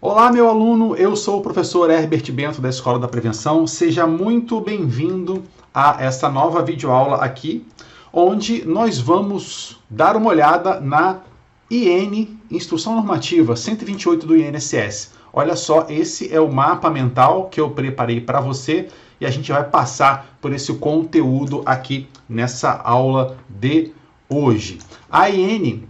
Olá, meu aluno, eu sou o professor Herbert Bento da Escola da Prevenção. Seja muito bem-vindo a essa nova videoaula aqui, onde nós vamos dar uma olhada na IN, Instrução Normativa 128 do INSS. Olha só, esse é o mapa mental que eu preparei para você e a gente vai passar por esse conteúdo aqui nessa aula de hoje. A IN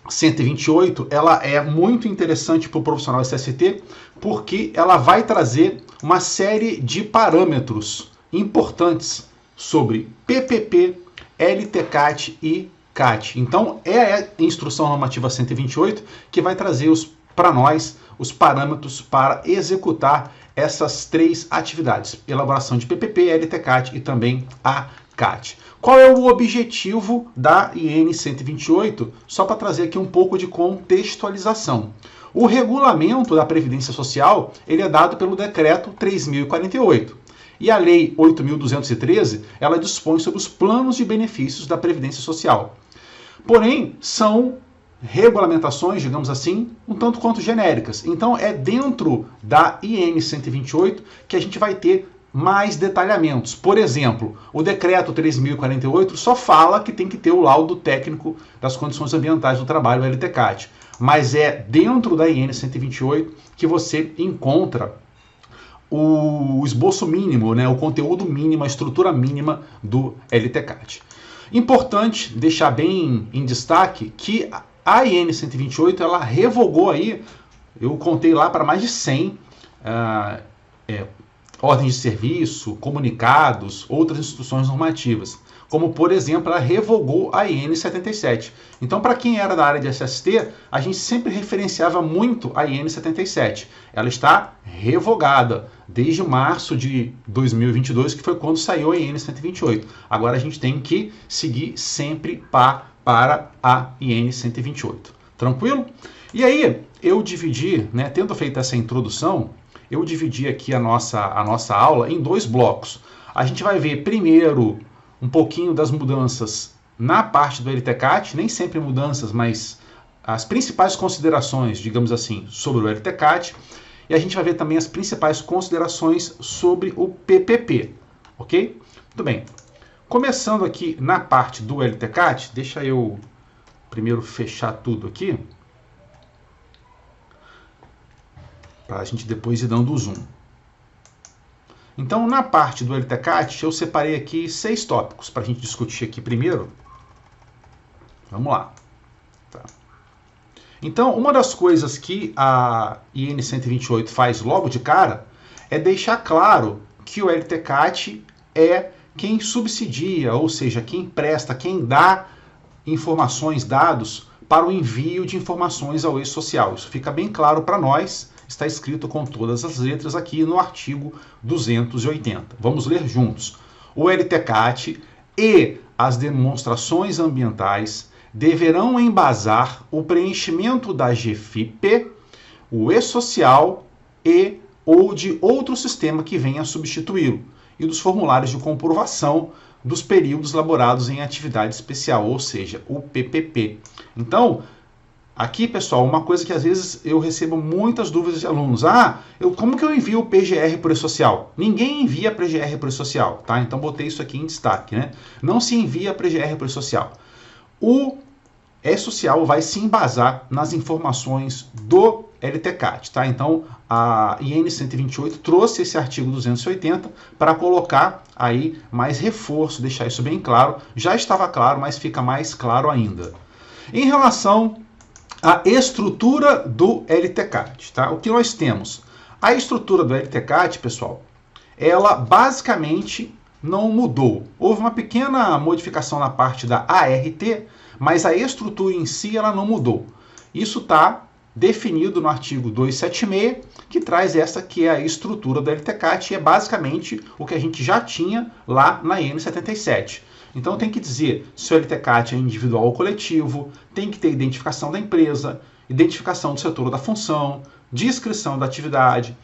128, ela é muito interessante para o profissional SST, porque ela vai trazer uma série de parâmetros importantes sobre PPP, LTCAT e CAT. Então, é a Instrução Normativa 128 que vai trazer para nós os parâmetros para executar essas três atividades: elaboração de PPP, LTCAT e também a CAT. Qual é o objetivo da IN 128? Só para trazer aqui um pouco de contextualização. O regulamento da Previdência Social ele é dado pelo Decreto 3.048. E a Lei 8.213, ela dispõe sobre os planos de benefícios da Previdência Social. Porém, são regulamentações, digamos assim, um tanto quanto genéricas. Então, é dentro da IN 128 que a gente vai ter mais detalhamentos. Por exemplo, o decreto 3.048 só fala que tem que ter o laudo técnico das condições ambientais do trabalho, o LTCAT. Mas é dentro da IN 128 que você encontra o esboço mínimo, né, o conteúdo mínimo, a estrutura mínima do LTCAT. Importante deixar bem em destaque que a IN 128 ela revogou aí, eu contei lá para mais de 100 ordens de serviço, comunicados, outras instruções normativas, como, por exemplo, ela revogou a IN 77. Então, para quem era da área de SST, a gente sempre referenciava muito a IN 77. Ela está revogada desde março de 2022, que foi quando saiu a IN 128. Agora a gente tem que seguir sempre para a IN 128. Tranquilo? E aí, eu dividi, né, tendo feito essa introdução, eu dividi aqui a nossa aula em dois blocos. A gente vai ver primeiro um pouquinho das mudanças na parte do LTCAT, nem sempre mudanças, mas as principais considerações, digamos assim, sobre o LTCAT. E a gente vai ver também as principais considerações sobre o PPP, ok? Muito bem. Começando aqui na parte do LTCAT, deixa eu primeiro fechar tudo aqui, para a gente depois ir dando o zoom. Então, na parte do LTCAT, eu separei aqui 6 tópicos para a gente discutir aqui primeiro. Vamos lá. Tá. Então, uma das coisas que a IN 128 faz logo de cara é deixar claro que o LTCAT é quem subsidia, ou seja, quem presta, quem dá informações, dados para o envio de informações ao ex-social. Isso fica bem claro para nós. Está escrito com todas as letras aqui no artigo 280. Vamos ler juntos. O LTCAT e as demonstrações ambientais deverão embasar o preenchimento da GFIP, o e-social e ou de outro sistema que venha a substituí-lo, e dos formulários de comprovação dos períodos laborados em atividade especial, ou seja, o PPP. Então, aqui, pessoal, uma coisa que às vezes eu recebo muitas dúvidas de alunos. Como que eu envio o PGR por e-social? Ninguém envia PGR por e-social, tá? Então, botei isso aqui em destaque, né? Não se envia PGR por e-social. O e-social vai se embasar nas informações do LTCAT, tá? Então, a IN 128 trouxe esse artigo 280 para colocar aí mais reforço, deixar isso bem claro. Já estava claro, mas fica mais claro ainda. Em relação a estrutura do LTCAT, tá? O que nós temos? A estrutura do LTCAT, pessoal, ela basicamente não mudou. Houve uma pequena modificação na parte da ART, mas a estrutura em si ela não mudou. Isso está definido no artigo 276, que traz essa que é a estrutura do LTCAT, e é basicamente o que a gente já tinha lá na IN 77. Então tem que dizer se o LTCAT é individual ou coletivo, tem que ter identificação da empresa, identificação do setor ou da função, descrição da atividade,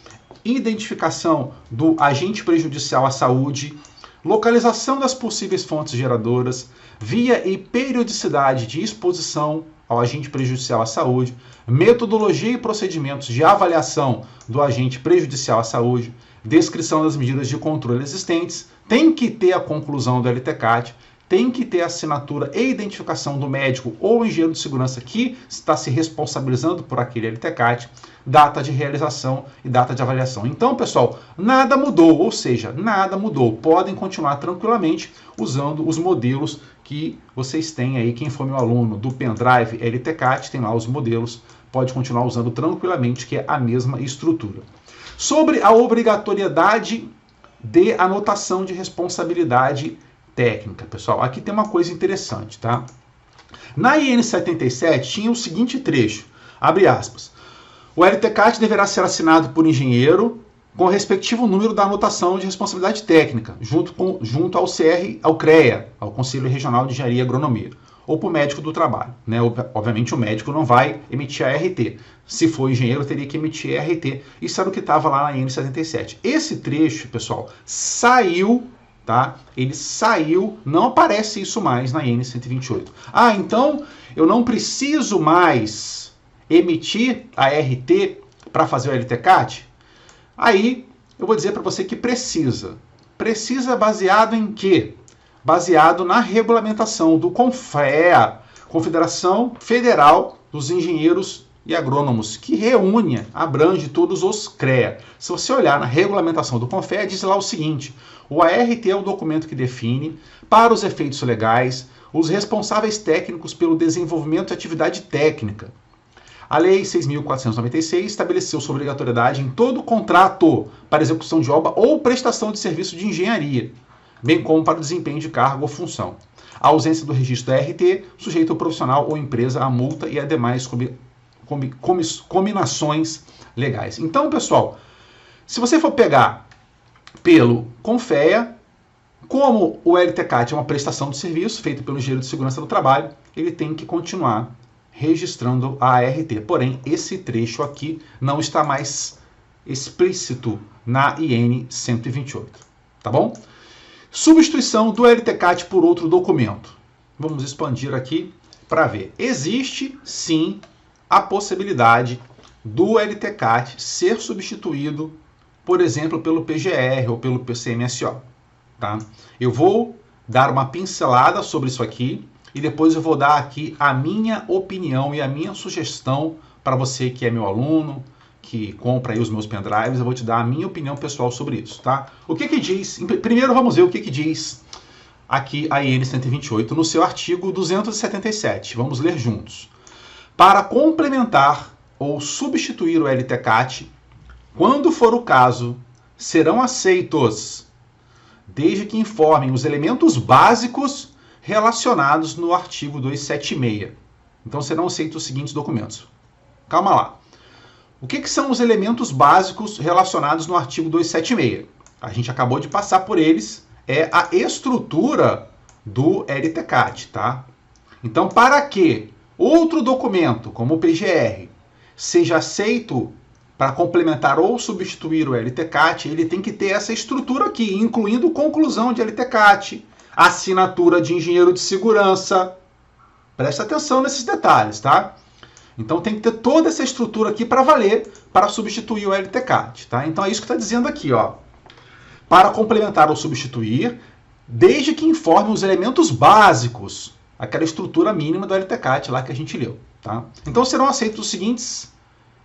identificação do agente prejudicial à saúde, localização das possíveis fontes geradoras, via e periodicidade de exposição, ao agente prejudicial à saúde, metodologia e procedimentos de avaliação do agente prejudicial à saúde, descrição das medidas de controle existentes, tem que ter a conclusão do LTCAT, tem que ter a assinatura e identificação do médico ou engenheiro de segurança que está se responsabilizando por aquele LTCAT, data de realização e data de avaliação. Então, pessoal, nada mudou, ou seja, nada mudou. Podem continuar tranquilamente usando os modelos que vocês têm aí. Quem for meu aluno do pendrive LTCAT, tem lá os modelos, pode continuar usando tranquilamente, que é a mesma estrutura. Sobre a obrigatoriedade de anotação de responsabilidade técnica, pessoal, aqui tem uma coisa interessante, tá? Na IN 77 tinha o seguinte trecho, abre aspas, o LTCAT deverá ser assinado por engenheiro com o respectivo número da anotação de responsabilidade técnica, junto ao ao CREA, ao Conselho Regional de Engenharia e Agronomia, ou por médico do trabalho, né? Obviamente o médico não vai emitir a RT. Se for engenheiro, teria que emitir a RT. Isso era o que estava lá na IN 77. Esse trecho, pessoal, saiu, tá? Ele saiu, não aparece isso mais na IN 128. Ah, então eu não preciso mais emitir a RT para fazer o LTCAT? Aí eu vou dizer para você que precisa. Precisa baseado em quê? Baseado na regulamentação do CONFEA, Confederação Federal dos Engenheiros e Agrônomos, que abrange todos os CREA. Se você olhar na regulamentação do CONFEA, diz lá o seguinte, o ART é o documento que define, para os efeitos legais, os responsáveis técnicos pelo desenvolvimento de atividade técnica. A Lei 6.496 estabeleceu sua obrigatoriedade em todo contrato para execução de obra ou prestação de serviço de engenharia, bem como para o desempenho de cargo ou função. A ausência do registro da RT sujeita o profissional ou empresa à multa e a demais cominações legais. Então, pessoal, se você for pegar pelo CONFEA, como o LTCAT é uma prestação de serviço feita pelo engenheiro de segurança do trabalho, ele tem que continuar registrando a ART. Porém, esse trecho aqui não está mais explícito na IN 128. Tá bom? Substituição do LTCAT por outro documento. Vamos expandir aqui para ver. Existe, sim, a possibilidade do LTCAT ser substituído, por exemplo, pelo PGR ou pelo PCMSO. Tá? Eu vou dar uma pincelada sobre isso aqui e depois eu vou dar aqui a minha opinião e a minha sugestão para você que é meu aluno, que compra aí os meus pendrives, eu vou te dar a minha opinião pessoal sobre isso, tá? O que que diz? Primeiro vamos ver o que que diz aqui a IN 128 no seu artigo 277. Vamos ler juntos. Para complementar ou substituir o LTCAT, quando for o caso, serão aceitos, desde que informem os elementos básicos relacionados no artigo 276. Então serão aceitos os seguintes documentos. Calma lá. O que são os elementos básicos relacionados no artigo 276? A gente acabou de passar por eles. É a estrutura do LTCAT, tá? Então, para que outro documento, como o PGR, seja aceito para complementar ou substituir o LTCAT, ele tem que ter essa estrutura aqui, incluindo conclusão de LTCAT, assinatura de engenheiro de segurança. Presta atenção nesses detalhes, tá? Então tem que ter toda essa estrutura aqui para valer, para substituir o LTCAT, tá? Então é isso que está dizendo aqui, ó. Para complementar ou substituir, desde que informe os elementos básicos, aquela estrutura mínima do LTCAT lá que a gente leu, tá? Então serão aceitos os seguintes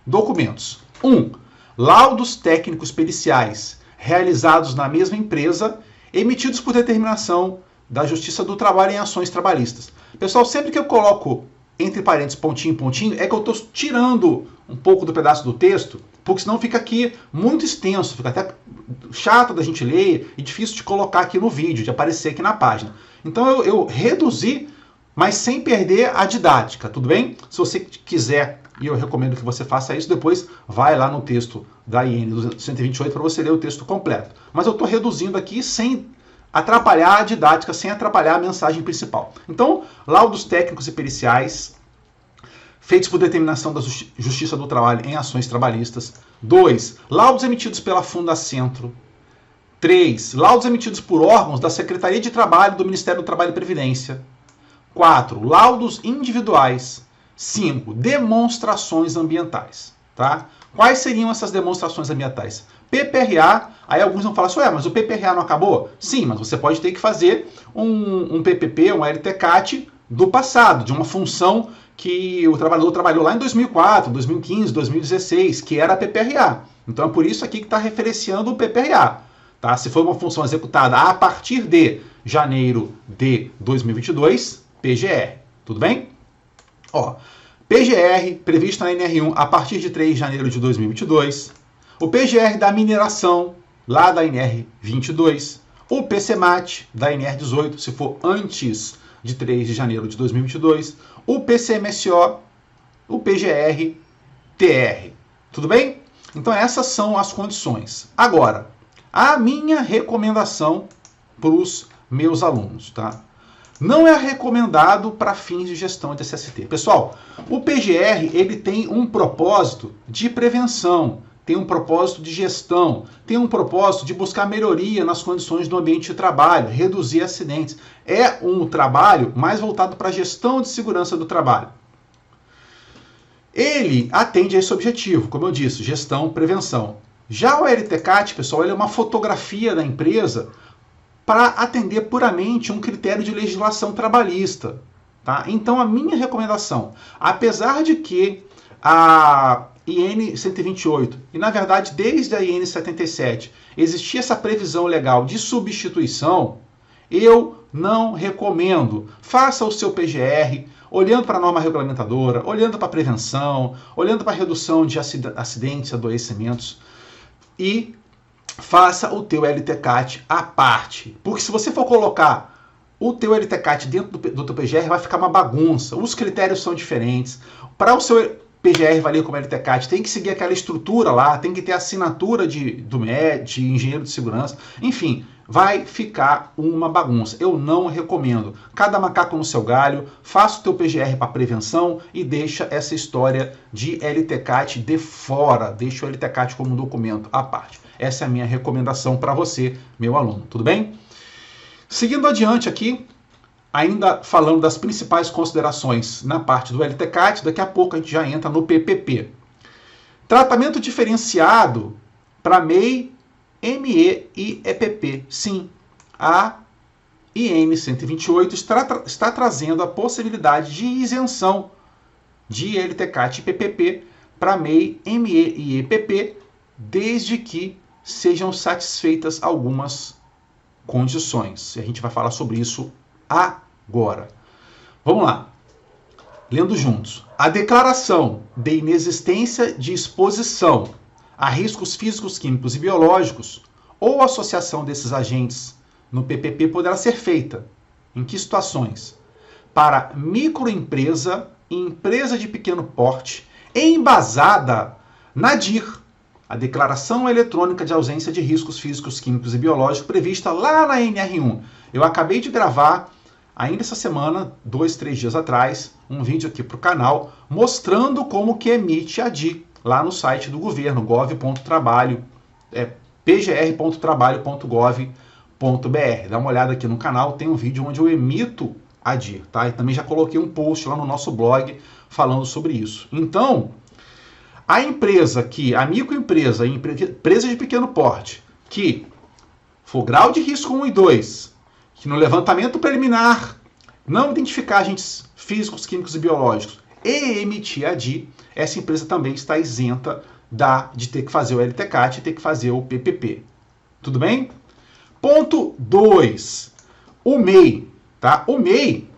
documentos. 1. Laudos técnicos periciais realizados na mesma empresa, emitidos por determinação da Justiça do Trabalho em ações trabalhistas. Pessoal, sempre que eu coloco entre parênteses, pontinho, pontinho, é que eu estou tirando um pouco do pedaço do texto, porque senão fica aqui muito extenso, fica até chato da gente ler e difícil de colocar aqui no vídeo, de aparecer aqui na página. Então eu reduzi, mas sem perder a didática, tudo bem? Se você quiser, e eu recomendo que você faça isso, depois vai lá no texto da IN 128 para você ler o texto completo. Mas eu estou reduzindo aqui sem atrapalhar a didática, sem atrapalhar a mensagem principal. Então, laudos técnicos e periciais feitos por determinação da Justiça do Trabalho em ações trabalhistas. 2. Laudos emitidos pela Fundacentro. 3. Laudos emitidos por órgãos da Secretaria de Trabalho do Ministério do Trabalho e Previdência. 4. Laudos individuais 5. Demonstrações ambientais. Tá? Quais seriam essas demonstrações ambientais? PPRA, aí alguns vão falar assim, mas o PPRA não acabou? Sim, mas você pode ter que fazer um PPP, um LTCAT do passado, de uma função que o trabalhador trabalhou lá em 2004, 2015, 2016, que era a PPRA. Então é por isso aqui que está referenciando o PPRA. Tá? Se for uma função executada a partir de janeiro de 2022, PGR. Tudo bem? Ó, PGR previsto na NR1 a partir de 3 de janeiro de 2022. O PGR da mineração, lá da NR22. O PCMAT da NR18, se for antes de 3 de janeiro de 2022. O PCMSO, o PGR, TR. Tudo bem? Então essas são as condições. Agora, a minha recomendação para os meus alunos, tá? Não é recomendado para fins de gestão de SST. Pessoal, o PGR ele tem um propósito de prevenção, tem um propósito de gestão, tem um propósito de buscar melhoria nas condições do ambiente de trabalho, reduzir acidentes. É um trabalho mais voltado para a gestão de segurança do trabalho. Ele atende a esse objetivo, como eu disse, gestão, prevenção. Já o LTCAT, pessoal, ele é uma fotografia da empresa para atender puramente um critério de legislação trabalhista. Tá? Então, a minha recomendação, apesar de que a IN 128, e na verdade desde a IN 77, existia essa previsão legal de substituição, eu não recomendo. Faça o seu PGR, olhando para a norma regulamentadora, olhando para a prevenção, olhando para a redução de acidentes, adoecimentos, e faça o teu LTCAT à parte. Porque se você for colocar o teu LTCAT dentro do teu PGR, vai ficar uma bagunça. Os critérios são diferentes. Para o seu PGR valer como LTCAT, tem que seguir aquela estrutura lá, tem que ter assinatura do MED, de engenheiro de segurança. Enfim, vai ficar uma bagunça. Eu não recomendo. Cada macaco no seu galho, faça o teu PGR para prevenção e deixa essa história de LTCAT de fora. Deixa o LTCAT como um documento à parte. Essa é a minha recomendação para você, meu aluno. Tudo bem? Seguindo adiante aqui, ainda falando das principais considerações na parte do LTCAT, daqui a pouco a gente já entra no PPP. Tratamento diferenciado para MEI, ME e EPP. Sim, a IN 128 está trazendo a possibilidade de isenção de LTCAT e PPP para MEI, ME e EPP, desde que sejam satisfeitas algumas condições. A gente vai falar sobre isso agora. Vamos lá. Lendo juntos. A declaração de inexistência de exposição a riscos físicos, químicos e biológicos ou associação desses agentes no PPP poderá ser feita. Em que situações? Para microempresa e empresa de pequeno porte embasada na DIR, a Declaração Eletrônica de Ausência de Riscos Físicos, Químicos e Biológicos, prevista lá na NR1. Eu acabei de gravar, ainda essa semana, 2, 3 dias atrás, um vídeo aqui para o canal, mostrando como que emite a DIR, lá no site do governo, gov.trabalho, pgr.trabalho.gov.br. Dá uma olhada aqui no canal, tem um vídeo onde eu emito a DIR, tá? E também já coloquei um post lá no nosso blog falando sobre isso. Então, a microempresa, empresa de pequeno porte, que for grau de risco 1 e 2, que no levantamento preliminar não identificar agentes físicos, químicos e biológicos e emitir a DIR, essa empresa também está isenta de ter que fazer o LTCAT e ter que fazer o PPP. Tudo bem? Ponto 2. O MEI. Tá? O MEI,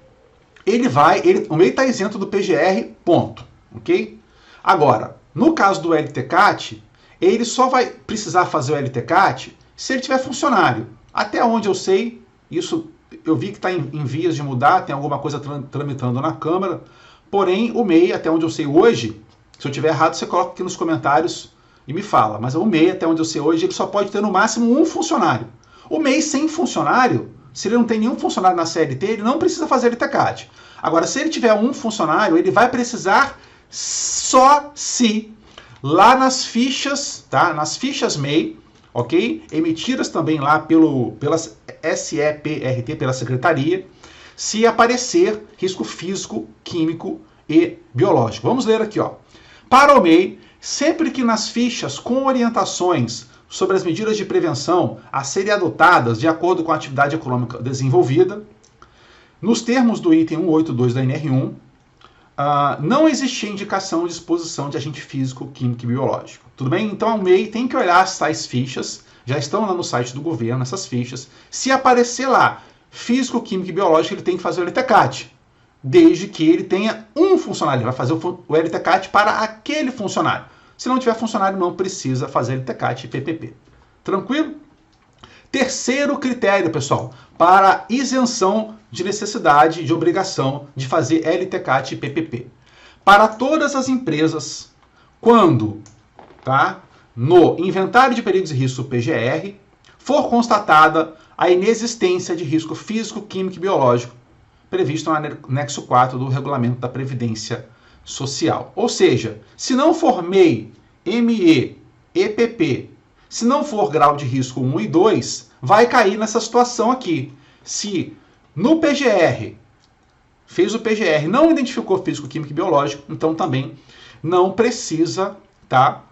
o MEI está isento do PGR, ponto. Ok? Agora, no caso do LTCAT, ele só vai precisar fazer o LTCAT se ele tiver funcionário. Até onde eu sei, isso eu vi que está em vias de mudar, tem alguma coisa tramitando na Câmara, porém o MEI, até onde eu sei hoje, se eu tiver errado, você coloca aqui nos comentários e me fala, mas o MEI, até onde eu sei hoje, ele só pode ter no máximo um funcionário. O MEI sem funcionário, se ele não tem nenhum funcionário na CLT, ele não precisa fazer LTCAT. Agora, se ele tiver um funcionário, ele vai precisar só se lá nas fichas, tá? Nas fichas MEI, ok? Emitidas também lá pela SEPRT, pela Secretaria, se aparecer risco físico, químico e biológico. Vamos ler aqui, ó. Para o MEI, sempre que nas fichas com orientações sobre as medidas de prevenção a serem adotadas de acordo com a atividade econômica desenvolvida, nos termos do item 182 da NR1, não existia indicação de exposição de agente físico, químico e biológico. Tudo bem? Então, o MEI tem que olhar as tais fichas, já estão lá no site do governo, essas fichas. Se aparecer lá físico, químico e biológico, ele tem que fazer o LTCAT, desde que ele tenha um funcionário. Ele vai fazer o LTCAT para aquele funcionário. Se não tiver funcionário, não precisa fazer LTCAT e PPP. Tranquilo? Terceiro critério, pessoal, para isenção de necessidade, de obrigação de fazer LTCAT e PPP. Para todas as empresas, quando, tá, no inventário de perigos e riscos PGR, for constatada a inexistência de risco físico, químico e biológico, previsto no anexo 4 do Regulamento da Previdência Social. Ou seja, se não for MEI, ME, EPP, se não for grau de risco 1 e 2, vai cair nessa situação aqui. Se no PGR, fez o PGR, não identificou físico, químico e biológico, então também não precisa, tá,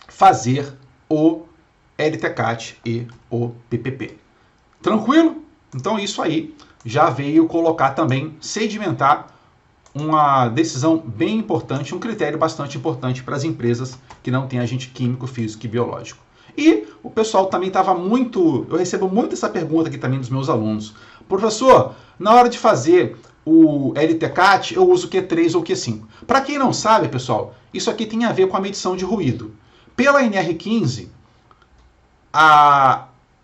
fazer o LTCAT e o PPP. Tranquilo? Então isso aí já veio colocar também, sedimentar uma decisão bem importante, um critério bastante importante para as empresas que não têm agente químico, físico e biológico. E o pessoal também estava muito... Eu recebo muito essa pergunta aqui também dos meus alunos. Professor, na hora de fazer o LTCAT, eu uso o Q3 ou o Q5. Para quem não sabe, pessoal, isso aqui tem a ver com a medição de ruído. Pela NR15,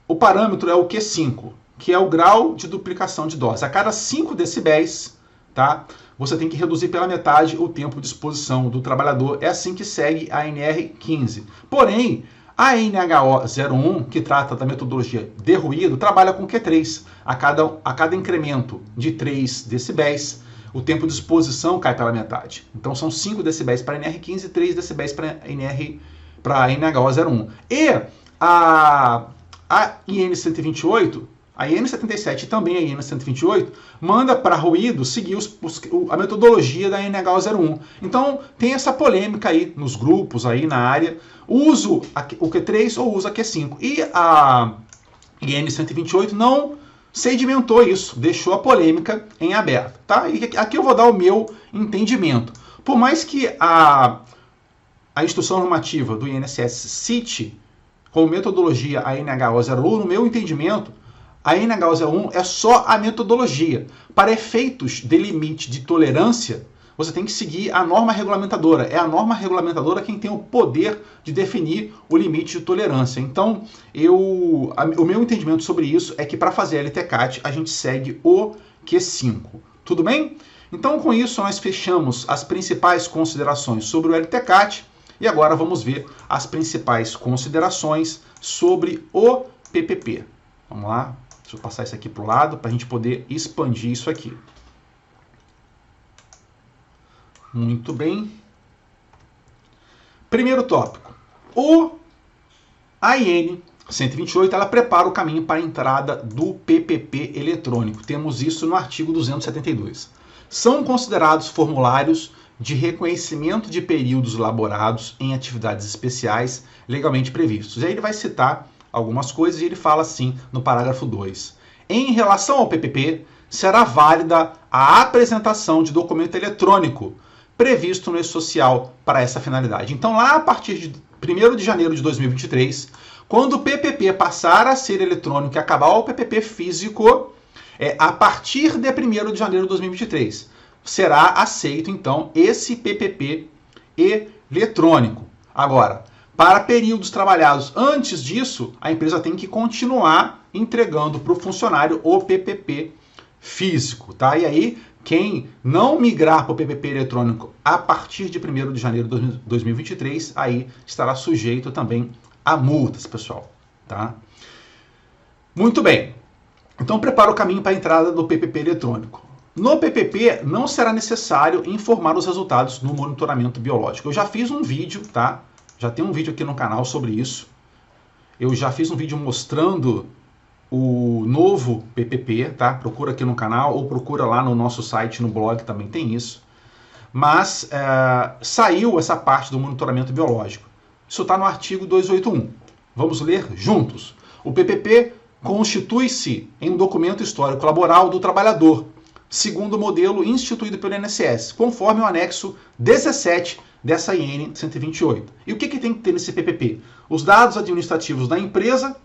o parâmetro é o Q5, que é o grau de duplicação de dose. A cada 5 decibéis, tá, você tem que reduzir pela metade o tempo de exposição do trabalhador. É assim que segue a NR15. Porém, a NHO 01, que trata da metodologia de ruído, trabalha com Q3. A cada incremento de 3 decibéis, o tempo de exposição cai pela metade. Então são 5 decibéis para a NR15 e 3 decibéis para a NHO 01. E a IN 128, a IN 77 e também a IN 128, manda para ruído seguir a metodologia da NHO 01. Então tem essa polêmica aí nos grupos, aí na área, uso o Q3 ou uso a Q5. E a IN 128 não sedimentou isso, deixou a polêmica em aberto. Tá? E aqui eu vou dar o meu entendimento. Por mais que a instrução normativa do INSS cite como metodologia a NHO01, no meu entendimento, a NHO01 é só a metodologia. Para efeitos de limite de tolerância, você tem que seguir a norma regulamentadora. É a norma regulamentadora quem tem o poder de definir o limite de tolerância. Então, o meu entendimento sobre isso é que para fazer LTCAT, a gente segue o Q5. Tudo bem? Então, com isso, nós fechamos as principais considerações sobre o LTCAT. E agora vamos ver as principais considerações sobre o PPP. Vamos lá, deixa eu passar isso aqui para o lado para a gente poder expandir isso aqui. Muito bem. Primeiro tópico. A IN 128 ela prepara o caminho para a entrada do PPP eletrônico. Temos isso no artigo 272. São considerados formulários de reconhecimento de períodos laborados em atividades especiais legalmente previstos. E aí ele vai citar algumas coisas e ele fala assim no parágrafo 2. Em relação ao PPP, será válida a apresentação de documento eletrônico previsto no E-Social para essa finalidade. Então, lá a partir de 1º de janeiro de 2023, quando o PPP passar a ser eletrônico e acabar o PPP físico, a partir de 1º de janeiro de 2023, será aceito, então, esse PPP eletrônico. Agora, para períodos trabalhados antes disso, a empresa tem que continuar entregando para o funcionário o PPP físico, tá? E aí, quem não migrar para o PPP eletrônico a partir de 1º de janeiro de 2023, aí estará sujeito também a multas, pessoal, tá? Muito bem. Então, prepara o caminho para a entrada do PPP eletrônico. No PPP, não será necessário informar os resultados no monitoramento biológico. Eu já fiz um vídeo, tá? Já tem um vídeo aqui no canal sobre isso. Eu já fiz um vídeo mostrando o novo PPP, tá? Procura aqui no canal ou procura lá no nosso site, no blog, também tem isso. mas saiu essa parte do monitoramento biológico. Isso está no artigo 281. Vamos ler juntos. O PPP constitui-se em um documento histórico laboral do trabalhador, segundo o modelo instituído pelo INSS, conforme o anexo 17 dessa IN 128. E o que tem que ter nesse PPP? Os dados administrativos da empresa,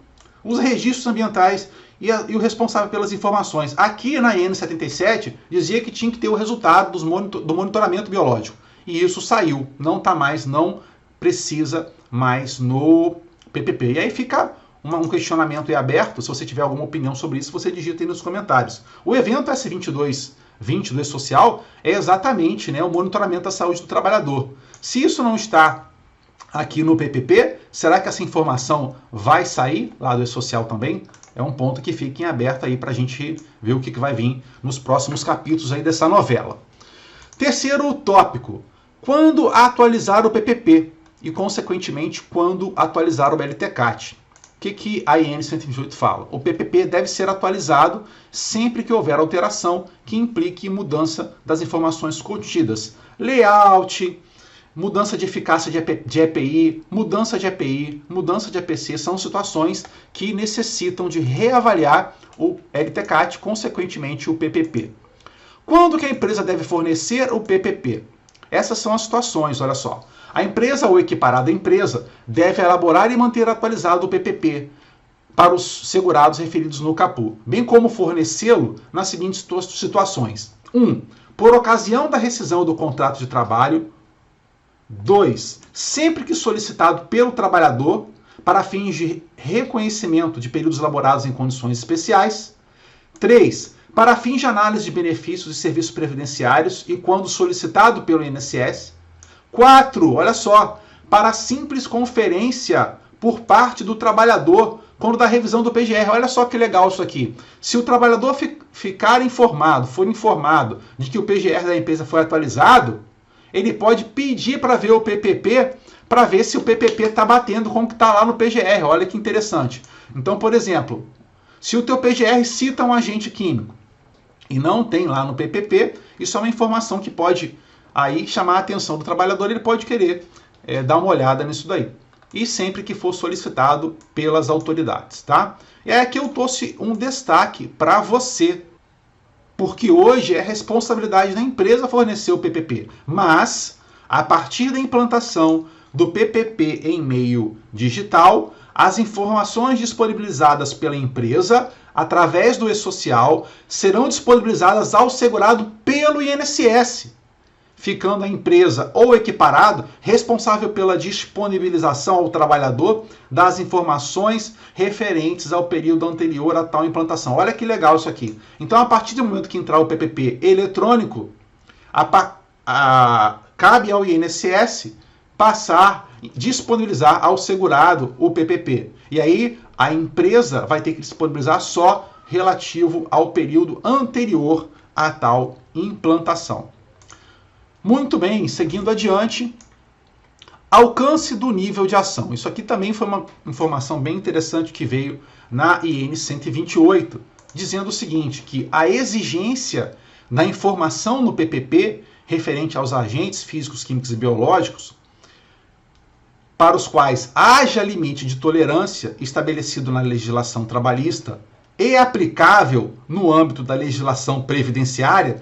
os registros ambientais e o responsável pelas informações. Aqui na IN 77 dizia que tinha que ter o resultado do monitoramento biológico. E isso saiu, não está mais, não precisa mais no PPP. E aí fica um questionamento aberto. Se você tiver alguma opinião sobre isso, você digita aí nos comentários. O evento S2220 do E-Social é exatamente, né, o monitoramento da saúde do trabalhador. Se isso não está aqui no PPP, será que essa informação vai sair lá do E-Social também? É um ponto que fica em aberto aí para a gente ver o que vai vir nos próximos capítulos aí dessa novela. Terceiro tópico, quando atualizar o PPP e, consequentemente, quando atualizar o BLTCAT. O que a IN 128 fala? O PPP deve ser atualizado sempre que houver alteração que implique mudança das informações contidas. Layout, mudança de eficácia de EPI, mudança de EPI, mudança de EPC são situações que necessitam de reavaliar o LTCAT, consequentemente o PPP. Quando que a empresa deve fornecer o PPP? Essas são as situações, olha só. A empresa ou equiparada empresa deve elaborar e manter atualizado o PPP para os segurados referidos no caput, bem como fornecê-lo nas seguintes situações. 1. Por ocasião da rescisão do contrato de trabalho. 2. Sempre que solicitado pelo trabalhador para fins de reconhecimento de períodos laborados em condições especiais. 3. Para fins de análise de benefícios e serviços previdenciários e quando solicitado pelo INSS. 4. Olha só, para simples conferência por parte do trabalhador quando da revisão do PGR. Olha só que legal isso aqui. Se o trabalhador for informado de que o PGR da empresa foi atualizado, ele pode pedir para ver o PPP, para ver se o PPP está batendo com o que está lá no PGR. Olha que interessante. Então, por exemplo, se o teu PGR cita um agente químico e não tem lá no PPP, isso é uma informação que pode aí chamar a atenção do trabalhador, ele pode querer dar uma olhada nisso daí. E sempre que for solicitado pelas autoridades, tá? E aqui eu trouxe um destaque para você, porque hoje é responsabilidade da empresa fornecer o PPP, mas a partir da implantação do PPP em meio digital, as informações disponibilizadas pela empresa através do E-Social serão disponibilizadas ao segurado pelo INSS, ficando a empresa ou equiparado responsável pela disponibilização ao trabalhador das informações referentes ao período anterior a tal implantação. Olha que legal isso aqui. Então, a partir do momento que entrar o PPP eletrônico, cabe ao INSS disponibilizar ao segurado o PPP. E aí, a empresa vai ter que disponibilizar só relativo ao período anterior a tal implantação. Muito bem, seguindo adiante, alcance do nível de ação. Isso aqui também foi uma informação bem interessante que veio na IN 128, dizendo o seguinte, que a exigência da informação no PPP referente aos agentes físicos, químicos e biológicos, para os quais haja limite de tolerância estabelecido na legislação trabalhista e aplicável no âmbito da legislação previdenciária,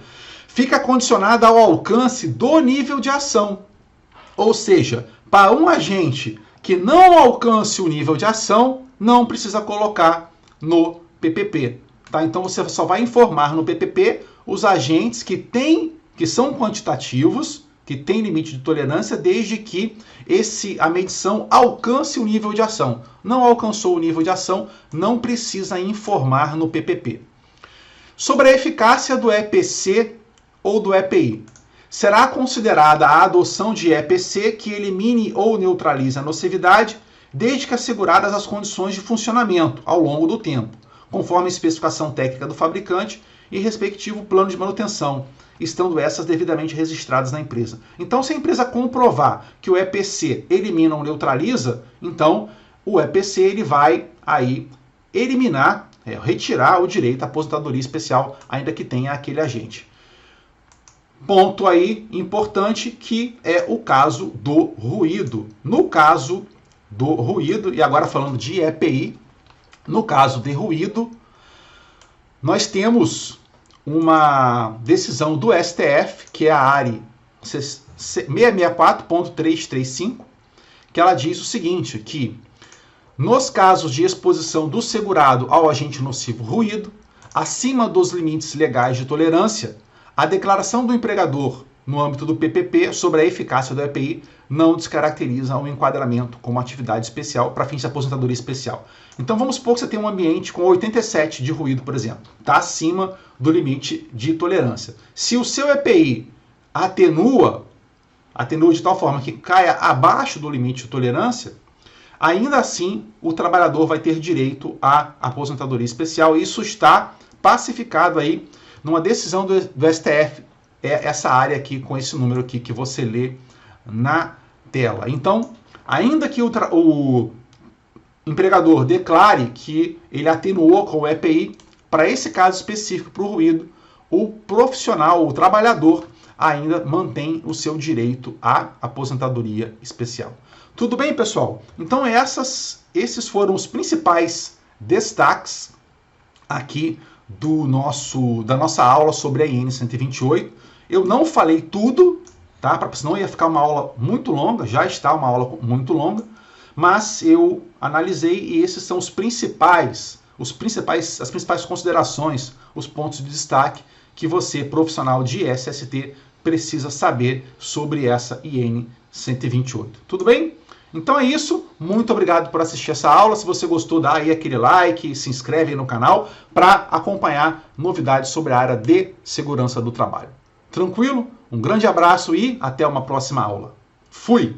fica condicionada ao alcance do nível de ação. Ou seja, para um agente que não alcance o nível de ação, não precisa colocar no PPP. Tá? Então você só vai informar no PPP os agentes que são quantitativos, que têm limite de tolerância, desde que a medição alcance o nível de ação. Não alcançou o nível de ação, não precisa informar no PPP. Sobre a eficácia do EPC ou do EPI. Será considerada a adoção de EPC que elimine ou neutralize a nocividade, desde que asseguradas as condições de funcionamento ao longo do tempo, conforme a especificação técnica do fabricante e respectivo plano de manutenção, estando essas devidamente registradas na empresa. Então, se a empresa comprovar que o EPC elimina ou neutraliza, então o EPC ele vai aí eliminar, retirar o direito à aposentadoria especial, ainda que tenha aquele agente. ponto aí importante que é o caso do ruído. No caso do ruído, e agora falando de EPI, no caso de ruído, nós temos uma decisão do STF, que é a ARE 664.335, que ela diz o seguinte, que nos casos de exposição do segurado ao agente nocivo ruído, acima dos limites legais de tolerância, a declaração do empregador no âmbito do PPP sobre a eficácia do EPI não descaracteriza o enquadramento como atividade especial para fins de aposentadoria especial. Então vamos supor que você tem um ambiente com 87 de ruído, por exemplo, está acima do limite de tolerância. Se o seu EPI atenua de tal forma que caia abaixo do limite de tolerância, ainda assim o trabalhador vai ter direito à aposentadoria especial. Isso está pacificado aí numa decisão do STF, é essa área aqui com esse número aqui que você lê na tela. Então, ainda que o empregador declare que ele atenuou com o EPI, para esse caso específico, para o ruído, o profissional, o trabalhador, ainda mantém o seu direito à aposentadoria especial. Tudo bem, pessoal? Então esses foram os principais destaques aqui da nossa aula sobre a IN 128. Eu não falei tudo, tá? Porque senão ia ficar uma aula muito longa, já está uma aula muito longa, mas eu analisei e esses são as principais considerações, os pontos de destaque que você, profissional de SST, precisa saber sobre essa IN 128. Tudo bem? Então é isso, muito obrigado por assistir essa aula. Se você gostou, dá aí aquele like, se inscreve aí no canal para acompanhar novidades sobre a área de segurança do trabalho. Tranquilo? Um grande abraço e até uma próxima aula. Fui!